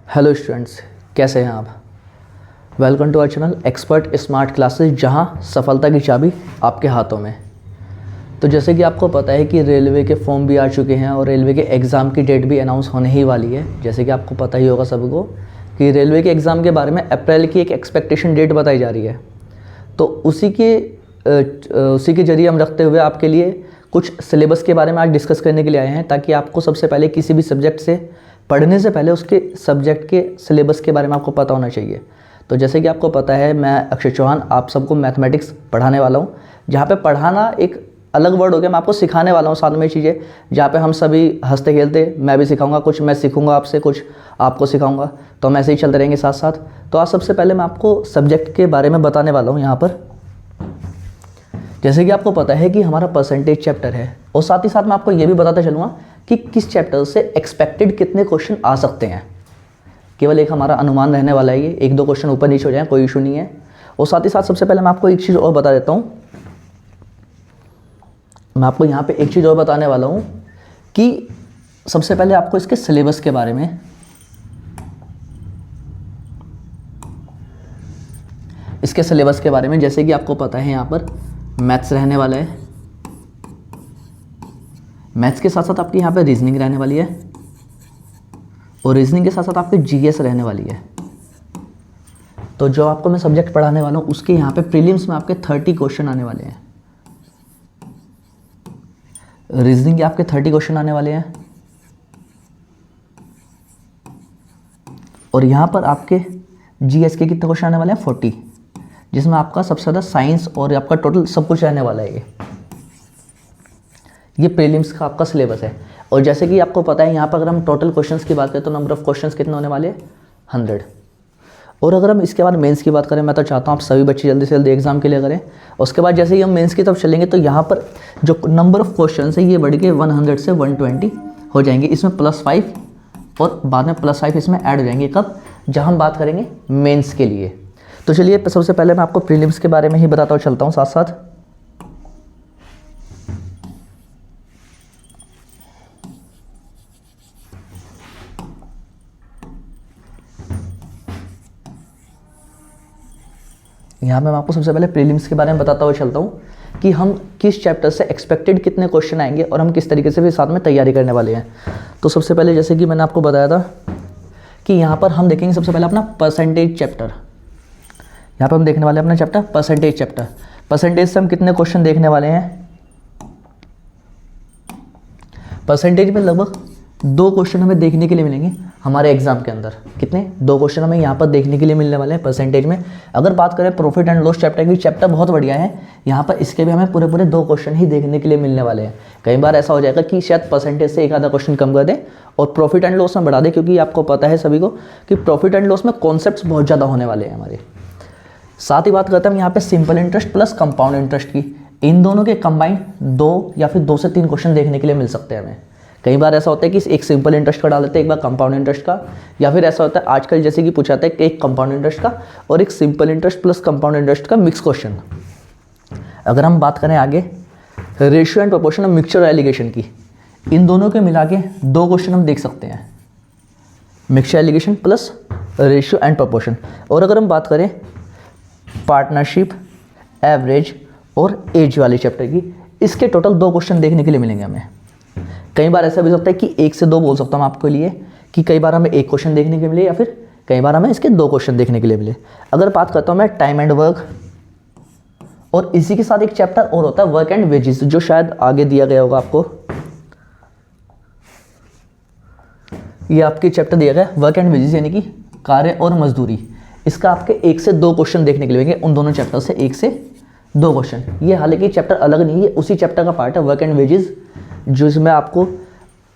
Hello students, कैसे हैं आप। Welcome to our channel expert smart classes, जहां सफलता की चाबी आपके हाथों में। तो जैसे कि आपको पता है कि रेलवे के फॉर्म भी आ चुके हैं और रेलवे के एग्ज़ाम की डेट भी अनाउंस होने ही वाली है। जैसे कि आपको पता ही होगा सबको कि रेलवे के एग्ज़ाम के बारे में अप्रैल की एक एक्सपेक्टेशन डेट बताई जा रही है। तो उसी के ज़रिए हम रखते हुए आपके लिए कुछ सिलेबस के बारे में आज डिस्कस करने के लिए आए हैं, ताकि आपको सबसे पहले किसी भी सब्जेक्ट से पढ़ने से पहले उसके सब्जेक्ट के सिलेबस के बारे में आपको पता होना चाहिए। तो जैसे कि आपको पता है, मैं अक्षय चौहान आप सबको मैथमेटिक्स पढ़ाने वाला हूँ, जहाँ पे पढ़ाना एक अलग वर्ड हो गया। मैं आपको सिखाने वाला हूँ साथ में चीज़ें, जहाँ पे हम सभी हंसते खेलते, मैं भी सिखाऊंगा कुछ, मैं सीखूंगा आपसे कुछ, आपको सिखाऊंगा, तो हम ऐसे ही चलते रहेंगे साथ साथ। तो आज सबसे पहले मैं आपको सब्जेक्ट के बारे में बताने वाला हूँ यहाँ पर। जैसे कि आपको पता है कि हमारा परसेंटेज चैप्टर है, और साथ ही साथ मैं आपको ये भी बताता चलूँगा कि किस चैप्टर से एक्सपेक्टेड कितने क्वेश्चन आ सकते हैं। केवल एक हमारा अनुमान रहने वाला है, ये एक दो क्वेश्चन ऊपर नीचे हो जाए कोई इशू नहीं है। और साथ ही साथ सबसे पहले मैं आपको एक चीज़ और बता देता हूँ, मैं आपको यहाँ पे एक चीज़ और बताने वाला हूँ कि सबसे पहले आपको इसके सिलेबस के बारे में, इसके सिलेबस के बारे में जैसे कि आपको पता है यहाँ पर मैथ्स रहने वाला है, मैथ्स के साथ साथ आपकी यहाँ पे रीजनिंग रहने वाली है, और रीजनिंग के साथ साथ आपकी जीएस रहने वाली है। तो जो आपको मैं सब्जेक्ट पढ़ाने वाला हूँ उसके यहाँ पे प्रीलिम्स में आपके 30 क्वेश्चन आने वाले हैं, रीजनिंग के आपके 30 क्वेश्चन आने वाले हैं, और यहाँ पर आपके जीएस के कितने क्वेश्चन आने वाले हैं 40, जिसमें आपका सबसे ज़्यादा साइंस और आपका टोटल सब कुछ रहने वाला है। ये प्रीलिम्स का आपका सिलेबस है। और जैसे कि आपको पता है यहाँ पर अगर हम टोटल क्वेश्चंस की बात करें तो नंबर ऑफ क्वेश्चंस कितने होने वाले हैं 100। और अगर हम इसके बाद मेंस की बात करें, मैं तो चाहता हूँ आप सभी बच्चे जल्दी से जल्दी एग्जाम के लिए करें। उसके बाद जैसे ही हम मेंस की तरफ चलेंगे तो यहाँ पर जो नंबर ऑफ क्वेश्चन है ये बढ़ के 100 से 120 हो जाएंगे। इसमें +5 और बाद में +5 इसमें ऐड हो जाएंगे। कब? जब हम बात करेंगे मेन्स के लिए। तो चलिए सबसे पहले मैं आपको प्रीलिम्स के बारे में ही बताता चलता हूँ साथ साथ। यहाँ पे मैं आपको सबसे पहले प्रीलिम्स के बारे में बताता हुआ चलता हूँ कि हम किस चैप्टर से एक्सपेक्टेड कितने क्वेश्चन आएंगे और हम किस तरीके से भी साथ में तैयारी करने वाले हैं। तो सबसे पहले जैसे कि मैंने आपको बताया था कि यहाँ पर हम देखेंगे सबसे पहले अपना परसेंटेज चैप्टर। यहाँ पर हम देखने वाले हैं अपना चैप्टर परसेंटेज चैप्टर। परसेंटेज से हम कितने क्वेश्चन देखने वाले हैं। परसेंटेज में लगभग 2 क्वेश्चन हमें देखने के लिए मिलेंगे हमारे एग्जाम के अंदर। कितने? 2 क्वेश्चन हमें यहाँ पर देखने के लिए मिलने वाले हैं परसेंटेज में। अगर बात करें प्रॉफिट एंड लॉस चैप्टर की, चैप्टर बहुत बढ़िया है, यहाँ पर इसके भी हमें पूरे 2 क्वेश्चन ही देखने के लिए मिलने वाले हैं। कई बार ऐसा हो जाएगा कि शायद परसेंटेज से एक आधा क्वेश्चन कम कर दें और प्रॉफिट एंड लॉस में बढ़ा दें, क्योंकि आपको पता है सभी को कि प्रॉफिट एंड लॉस में कॉन्सेप्ट्स बहुत ज़्यादा होने वाले हैं हमारे। साथ ही बात करते हैं हम यहाँ पे simple interest plus compound interest की। इन दोनों के कंबाइंड 2 या फिर 2 से 3 क्वेश्चन देखने के लिए मिल सकते हैं हमें। कई बार ऐसा होता है कि एक सिंपल इंटरेस्ट का डाल देते हैं, एक बार कंपाउंड इंटरेस्ट का, या फिर ऐसा होता है आजकल जैसे कि पूछा जाता है कि एक कंपाउंड इंटरेस्ट का और एक simple interest plus compound interest का मिक्स क्वेश्चन। अगर हम बात करें आगे ratio and proportion of mixture और एलिगेशन की, इन दोनों के मिला के 2 क्वेश्चन हम देख सकते हैं, mixture allegation plus ratio and proportion. और अगर हम बात करें पार्टनरशिप, एवरेज और एज वाले चैप्टर की, इसके टोटल 2 क्वेश्चन देखने के लिए मिलेंगे हमें। कई बार ऐसा भी हो सकता है कि 1 से 2 बोल सकता हूँ आपके लिए, कि कई बार हमें 1 क्वेश्चन देखने के लिए मिले या फिर कई बार हमें इसके 2 क्वेश्चन देखने के लिए मिले। अगर बात करता हूँ मैं टाइम एंड वर्क, और इसी के साथ एक चैप्टर और होता है वर्क एंड वेजेस, जो शायद आगे दिया गया होगा आपको। ये आपके चैप्टर दिया गया वर्क एंड वेजेस, यानी कि कार्य और मजदूरी। इसका आपके 1 से 2 क्वेश्चन देखने के लिए मिलेंगे, उन दोनों चैप्टर से 1 से 2 क्वेश्चन। ये हालांकि चैप्टर अलग नहीं है, उसी चैप्टर का पार्ट है वर्क एंड वेजेस, जिसमें आपको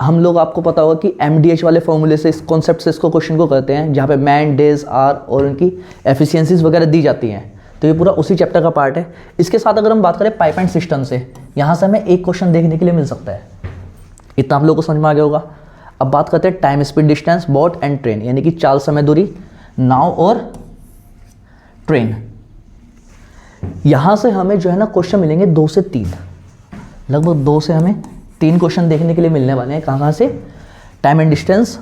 आपको पता होगा कि MDH वाले फॉर्मूले से, इस कॉन्सेप्ट से इसको क्वेश्चन को करते हैं, जहाँ पे मैन, डेज, आर और उनकी एफिशिएंसीज वगैरह दी जाती हैं। तो ये पूरा उसी चैप्टर का पार्ट है। इसके साथ अगर हम बात करें पाइप एंड सिस्टम से, यहाँ से हमें 1 क्वेश्चन देखने के लिए मिल सकता है। इतना आप लोगों को समझ में आ गया होगा। अब बात करते हैं time, speed, distance, boat and train, यानी कि चाल, समय, दूरी, नाव और ट्रेन। यहाँ से हमें जो है ना क्वेश्चन मिलेंगे 2 से 3, लगभग 2 से हमें 3 क्वेश्चन देखने के लिए मिलने वाले हैं। कहाँ से? Time and distance,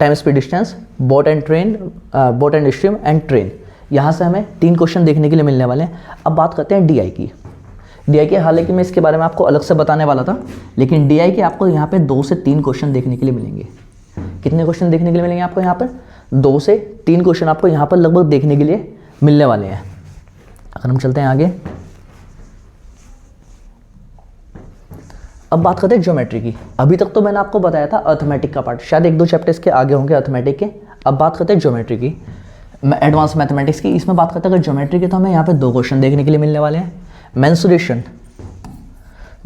time speed distance, boat and train, boat and stream and train. यहाँ से हमें 3 क्वेश्चन देखने के लिए मिलने वाले हैं। अब बात करते हैं DI की। DI के हालांकि मैं इसके बारे में आपको अलग से बताने वाला था, लेकिन DI के आपको यहाँ पे 2 से 3 क्वेश्चन देखने के लिए मिलेंगे। कितने क्वेश्चन देखने के लिए मिलेंगे आपको यहाँ पर? 2 से 3 क्वेश्चन आपको यहाँ पर लगभग देखने के लिए मिलने वाले हैं। अगर हम चलते हैं आगे, अब बात करते हैं ज्योमेट्री की। अभी तक तो मैंने आपको बताया था अर्थमेटिक का पार्ट, शायद 1-2 चैप्टर्स के आगे होंगे अर्थमेटिक के। अब बात करते हैं ज्योमेट्री की, एडवांस मैथमेटिक्स की। इसमें बात करते हैं अगर ज्योमेट्री के, तो हमें यहाँ पे 2 क्वेश्चन देखने के लिए मिलने वाले हैं। मेंसुरेशन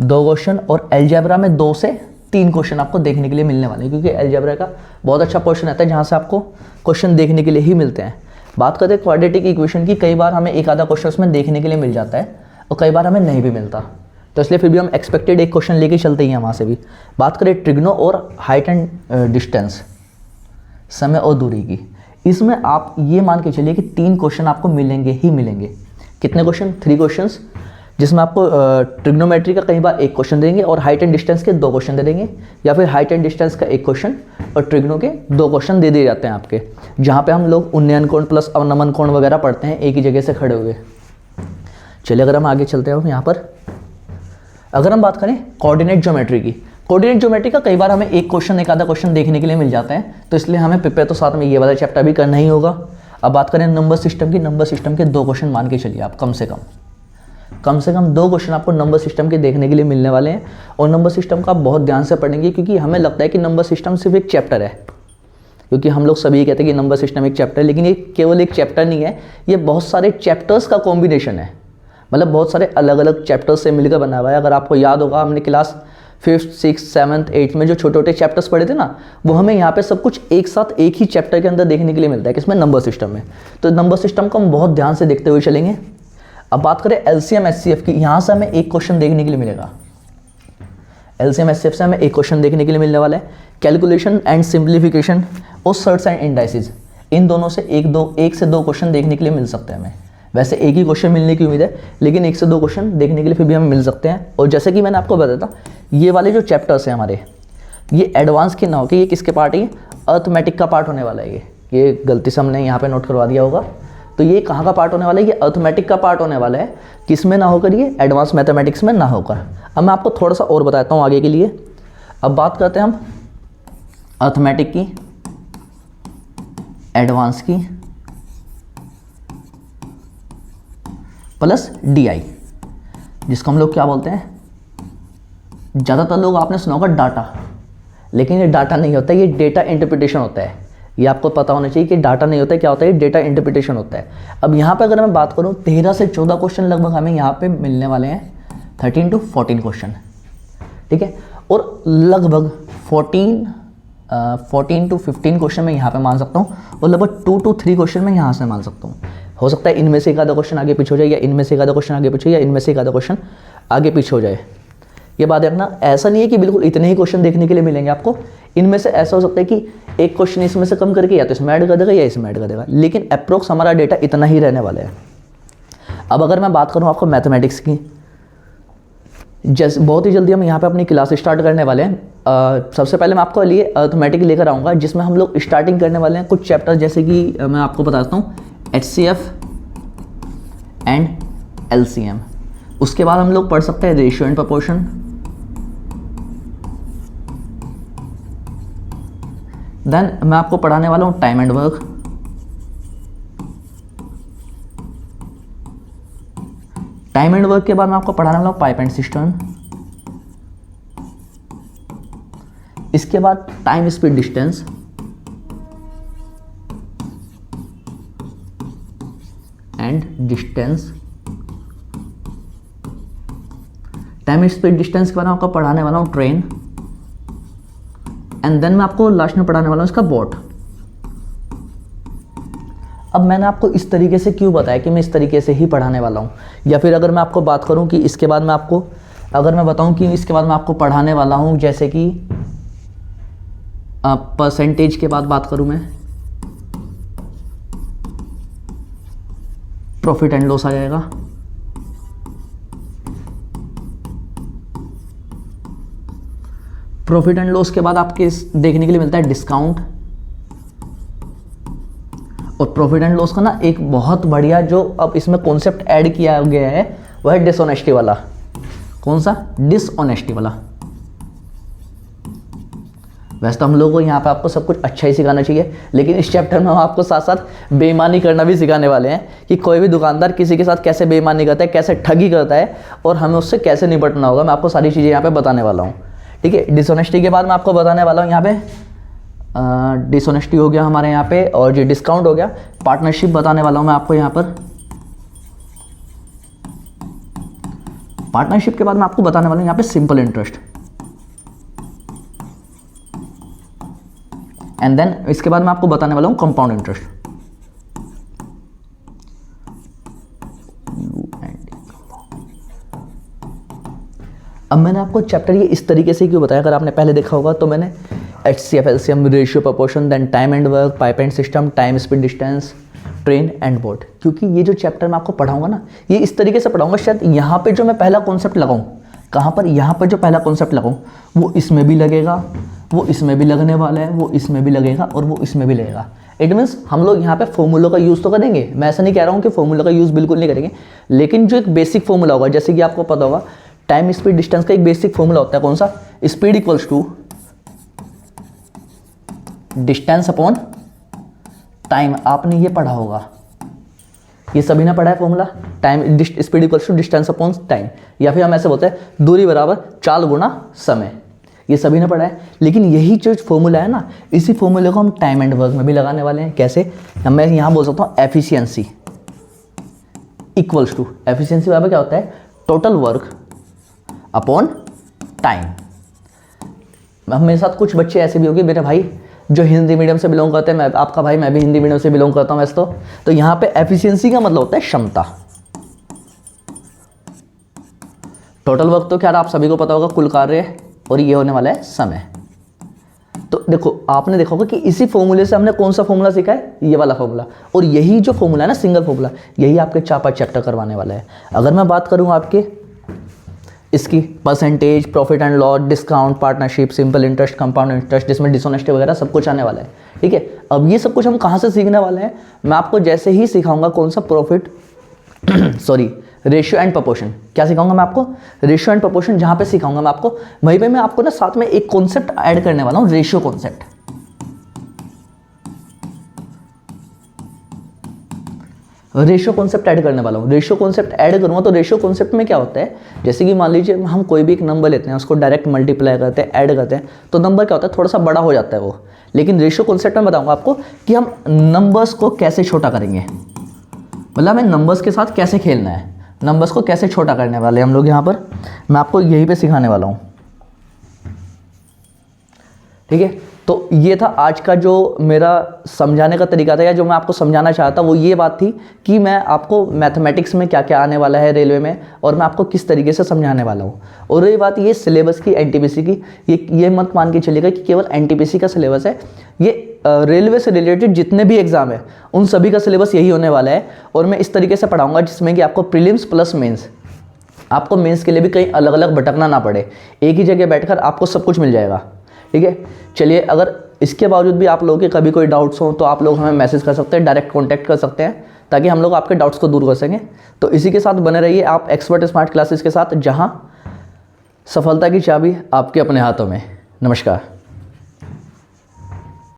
2 क्वेश्चन, और अलजेब्रा में 2 से 3 क्वेश्चन आपको देखने के लिए मिलने वाले हैं, क्योंकि अलजेब्रा का बहुत अच्छा पोर्शन आता है जहाँ से आपको क्वेश्चन देखने के लिए ही मिलते हैं। बात करते हैं क्वाड्रेटिक इक्वेशन की। कई बार हमें एक आधा क्वेश्चन उसमें देखने के लिए मिल जाता है और कई बार हमें नहीं भी मिलता, तो इसलिए फिर भी हम एक्सपेक्टेड एक क्वेश्चन लेके चलते ही हैं वहाँ से भी। बात करें ट्रिग्नो और हाइट एंड डिस्टेंस, समय और दूरी की, इसमें आप ये मान के चलिए कि 3 क्वेश्चन आपको मिलेंगे ही मिलेंगे। कितने क्वेश्चन? 3 क्वेश्चंस, जिसमें आपको ट्रिग्नोमेट्री का कई बार 1 क्वेश्चन देंगे और हाइट एंड डिस्टेंस के 2 क्वेश्चन दे देंगे, या फिर हाइट एंड डिस्टेंस का 1 क्वेश्चन और ट्रिग्नो के 2 क्वेश्चन दे दिए जाते हैं आपके, जहाँ पे हम लोग उन्नयन कोण प्लस अवनमन कोण वगैरह पढ़ते हैं एक ही जगह से खड़े हुए। चलिए अगर हम आगे चलते हैं यहाँ पर, अगर हम बात करें कोऑर्डिनेट ज्योमेट्री की, कोऑर्डिनेट ज्योमेट्री का कई बार हमें 1 क्वेश्चन एक आधा क्वेश्चन देखने के लिए मिल जाता है, तो इसलिए हमें प्रिपेयर तो साथ में ये वाला चैप्टर भी करना ही होगा। अब बात करें नंबर सिस्टम की, नंबर सिस्टम के 2 क्वेश्चन मान के चलिए आप, कम से कम 2 क्वेश्चन आपको नंबर सिस्टम के देखने के लिए मिलने वाले हैं। और नंबर सिस्टम का आप बहुत ध्यान से पढ़ेंगे, क्योंकि हमें लगता है कि नंबर सिस्टम सिर्फ एक चैप्टर है, क्योंकि हम लोग सभी कहते हैं कि नंबर सिस्टम एक चैप्टर है, लेकिन ये केवल एक चैप्टर नहीं है, ये बहुत सारे चैप्टर्स का कॉम्बिनेशन है। मतलब बहुत सारे अलग अलग चैप्टर्स से मिलकर बना हुआ है। अगर आपको याद होगा, हमने class 5th 6th 7th 8th में जो छोटे छोटे चैप्टर्स पढ़े थे ना, वो हमें यहाँ पे सब कुछ एक साथ एक ही चैप्टर के अंदर देखने के लिए मिलता है, किसमें? नंबर सिस्टम में। तो नंबर सिस्टम को हम बहुत ध्यान से देखते हुए चलेंगे। अब बात करें LCM SCF की, यहाँ से हमें 1 क्वेश्चन देखने के लिए मिलेगा। LCM SCF से हमें 1 क्वेश्चन देखने के लिए मिलने वाला है। कैलकुलेशन एंड सिंप्लीफिकेशन और सर्ट्स एंड इंडाइसिस, इन दोनों से 1 से 2 क्वेश्चन देखने के लिए मिल सकते हैं हमें। वैसे एक ही क्वेश्चन मिलने की उम्मीद है, लेकिन 1 से 2 क्वेश्चन देखने के लिए फिर भी हमें मिल सकते हैं। और जैसे कि मैंने आपको बताया था, ये वाले जो चैप्टर्स हैं हमारे, ये एडवांस के ना होकर ये किसके पार्ट है? अर्थमेटिक का पार्ट होने वाला है। ये गलती से हमने यहाँ पे नोट करवा दिया होगा। तो ये कहाँ का पार्ट होने वाला है? ये अर्थमेटिक का पार्ट होने वाला है। किस में ना होकर? ये एडवांस मैथमेटिक्स में ना होकर। अब मैं आपको थोड़ा सा और बताता हूँ आगे के लिए। अब बात करते हैं हम अर्थमेटिक की, एडवांस की प्लस DI, जिसको हम लोग क्या बोलते हैं? ज़्यादातर लोग आपने सुना होगा डाटा, लेकिन ये डाटा नहीं होता, ये डेटा इंटरप्रिटेशन होता है। ये आपको पता होना चाहिए कि डाटा नहीं होता है, क्या होता है? ये डेटा इंटरप्रिटेशन होता है। अब यहाँ पे अगर मैं बात करूँ, 13 से 14 क्वेश्चन लगभग हमें यहाँ पे मिलने वाले हैं, 13 to 14 क्वेश्चन, ठीक है। और लगभग 14 to 15 क्वेश्चन मैं यहाँ पे मान सकता हूँ, और लगभग 2 to 3 क्वेश्चन मैं यहाँ से मान सकता हूँ। हो सकता है इनमें से एक आधा क्वेश्चन आगे पीछे हो जाए, या इनमें से एक आधा क्वेश्चन आगे पीछे, या इनमें से एक आधा क्वेश्शन आगे पीछे हो जाए। ये बात रखना, ऐसा नहीं है कि बिल्कुल इतने ही क्वेश्चन देखने के लिए मिलेंगे आपको। इनमें से ऐसा हो सकता है कि एक क्वेश्चन इसमें से कम करके या तो इसमें ऐड कर देगा या इसमें ऐड कर देगा, लेकिन अप्रोक्स हमारा डेटा इतना ही रहने वाला है। अब अगर मैं बात करूँ आपको मैथमेटिक्स की, जैसे बहुत ही जल्दी हम यहाँ पे अपनी क्लास स्टार्ट करने वाले हैं। सबसे पहले मैं आपको लिए अर्थमेटिक लेकर आऊँगा, जिसमें हम लोग स्टार्टिंग करने वाले हैं कुछ चैप्टर, जैसे कि मैं आपको बताता हूँ HCF एंड LCM। उसके बाद हम लोग पढ़ सकते हैं रेशियो एंड प्रोपोर्शन, देन मैं आपको पढ़ाने वाला हूँ time and work, time and work के बाद मैं आपको पढ़ाने वाला हूँ पाइप एंड सिस्टर्न, इसके बाद time speed distance, and distance. Time speed distance के बाद मैं आपको पढ़ाने वाला हूँ ट्रेन, एंड देन मैं आपको लास्ट में पढ़ाने वाला हूँ इसका बोट। अब मैंने आपको इस तरीके से क्यों बताया कि मैं इस तरीके से ही पढ़ाने वाला हूँ, या फिर अगर मैं आपको बात करूँ कि इसके बाद मैं आपको, अगर मैं बताऊँ कि इसके बाद मैं आपको पढ़ाने वाला हूँ, जैसे कि परसेंटेज के बाद बात करूँ मैं, प्रॉफिट एंड लॉस आ जाएगा, प्रॉफिट एंड लॉस के बाद आपके देखने के लिए मिलता है डिस्काउंट, और प्रॉफिट एंड लॉस का ना एक बहुत बढ़िया जो अब इसमें कॉन्सेप्ट ऐड किया गया है वह है डिसऑनेस्टी वाला। कौन सा? डिसऑनेस्टी वाला। वैसे तो हम लोगों को यहाँ पे आपको सब कुछ अच्छा ही सिखाना चाहिए, लेकिन इस चैप्टर में हम आपको साथ साथ बेईमानी करना भी सिखाने वाले हैं कि कोई भी दुकानदार किसी के साथ कैसे बेईमानी करता है, कैसे ठगी करता है और हमें उससे कैसे निपटना होगा। मैं आपको सारी चीज़ें यहाँ पे बताने वाला हूँ। ठीक है, डिसऑनेस्टी के बाद मैं आपको बताने वाला हूँ यहाँ पे डिसऑनेस्टी हो गया हमारे यहाँ पे, और ये डिस्काउंट हो गया। पार्टनरशिप बताने वाला हूँ मैं आपको यहाँ पर। पार्टनरशिप के बाद मैं आपको बताने वाला हूँ यहाँ पे सिंपल इंटरेस्ट, एंड देन इसके बाद मैं आपको बताने वाला हूँ कंपाउंड इंटरेस्ट। अब मैंने आपको चैप्टर ये इस तरीके से क्यों बताया, अगर आपने पहले देखा होगा तो मैंने HCF, LCM, ratio, proportion, then time and work, pipe and cistern, time, speed, distance, train and boat, क्योंकि ये जो चैप्टर मैं आपको पढ़ाऊंगा ना ये इस तरीके से पढ़ाऊंगा, शायद यहाँ पे जो मैं पहला कॉन्सेप्ट लगाऊं, कहाँ पर, यहाँ पर जो पहला कॉन्सेप्ट लगाऊं वो इसमें भी लगेगा, वो इसमें भी लगने वाला है, वो इसमें भी लगेगा और वो इसमें भी लगेगा। इट मीन्स हम लोग यहाँ पे फॉर्मूलों का यूज़ तो करेंगे, मैं ऐसा नहीं कह रहा हूँ कि फॉर्मूला का यूज़ बिल्कुल नहीं करेंगे, लेकिन जो एक बेसिक फॉर्मूला होगा, जैसे कि आपको पता होगा टाइम, स्पीड, डिस्टेंस का एक बेसिक फॉर्मूला होता है। कौन सा? Speed equals to distance upon time. आपने ये पढ़ा होगा, ये सभी ने पढ़ा है formula, time speed equals to distance upon time, या फिर हम ऐसे बोलते हैं दूरी बराबर चाल गुना समय। ये सभी ने पढ़ा है, लेकिन यही जो फॉर्मूला है ना, इसी फॉर्मूले को हम टाइम एंड वर्क में भी लगाने वाले हैं। कैसे? मैं यहाँ बोल सकता हूँ एफिशिएंसी इक्वल्स टू, एफिशिएंसी बराबर क्या होता है? Total work upon time. अब मेरे साथ कुछ बच्चे ऐसे भी होंगे मेरे भाई जो हिंदी मीडियम से बिलोंग करते हैं, मैं आपका भाई, मैं भी हिंदी मीडियम से बिलोंग करता हूँ वैसे तो यहाँ पे एफिशिएंसी का मतलब होता है क्षमता। टोटल वर्क तो क्या आप सभी को पता होगा, कुल कार्य, और ये होने वाला है समय। तो देखो आपने देखा होगा कि इसी फॉर्मूले से हमने कौन सा फॉर्मूला सीखा है? ये वाला फॉर्मूला, और यही जो फॉर्मूला है ना सिंगल फॉर्मूला, यही आपके 4-5 चैप्टर करवाने वाला है। अगर मैं बात करूँ आपके इसकी percentage, profit and loss, discount, partnership, simple interest, compound interest, जिसमें डिसऑनेस्टी वगैरह सब कुछ आने वाला है। ठीक है, अब ये सब कुछ हम कहाँ से सीखने वाले हैं? मैं आपको जैसे ही सिखाऊंगा कौन सा profit sorry ratio and proportion. क्या सिखाऊंगा मैं आपको? रेशियो एंड प्रोपोर्शन जहाँ पे सिखाऊंगा मैं आपको, वहीं पे मैं आपको ना साथ में एक कॉन्सेप्ट ऐड करने वाला हूँ, ratio concept. Ratio concept add करने वाला हूँ। रेशियो कॉन्सेप्ट ऐड करूँगा तो रेशियो कॉन्सेप्ट में क्या होता है, जैसे कि मान लीजिए हम कोई भी एक नंबर लेते हैं, उसको डायरेक्ट मल्टीप्लाई करते हैं, ऐड करते हैं, तो नंबर क्या होता है, थोड़ा सा बड़ा हो जाता है वो। लेकिन रेशियो कॉन्सेप्ट में बताऊँगा आपको कि हम नंबर्स को कैसे छोटा करेंगे, मतलब हमें नंबर्स के साथ कैसे खेलना है, नंबर्स को कैसे छोटा करने वाले हम लोग यहाँ पर, मैं आपको यहीं पे सिखाने वाला हूँ। ठीक है, तो ये था आज का जो मेरा समझाने का तरीका था, या जो मैं आपको समझाना चाहता वो ये बात थी कि मैं आपको मैथमेटिक्स में क्या क्या आने वाला है रेलवे में, और मैं आपको किस तरीके से समझाने वाला हूँ। और रही बात ये सिलेबस की, एनटीपीसी की, ये मत मान के चलिएगा कि केवल एनटीपीसी का सिलेबस है। ये रेलवे से रिलेटेड जितने भी एग्जाम है उन सभी का सिलेबस यही होने वाला है, और मैं इस तरीके से पढ़ाऊँगा जिसमें कि आपको प्रीलिम्स प्लस मेंस, आपको मेंस के लिए भी कहीं अलग अलग भटकना ना पड़े, एक ही जगह बैठकर आपको सब कुछ मिल जाएगा। ठीक है, चलिए, अगर इसके बावजूद भी आप लोगों के कभी कोई डाउट्स हो तो आप लोग हमें मैसेज कर सकते हैं, डायरेक्ट कांटेक्ट कर सकते हैं, ताकि हम लोग आपके डाउट्स को दूर कर सकें। तो इसी के साथ बने रहिए आप एक्सपर्ट स्मार्ट क्लासेस के साथ, जहां सफलता की चाबी आपके अपने हाथों में। नमस्कार।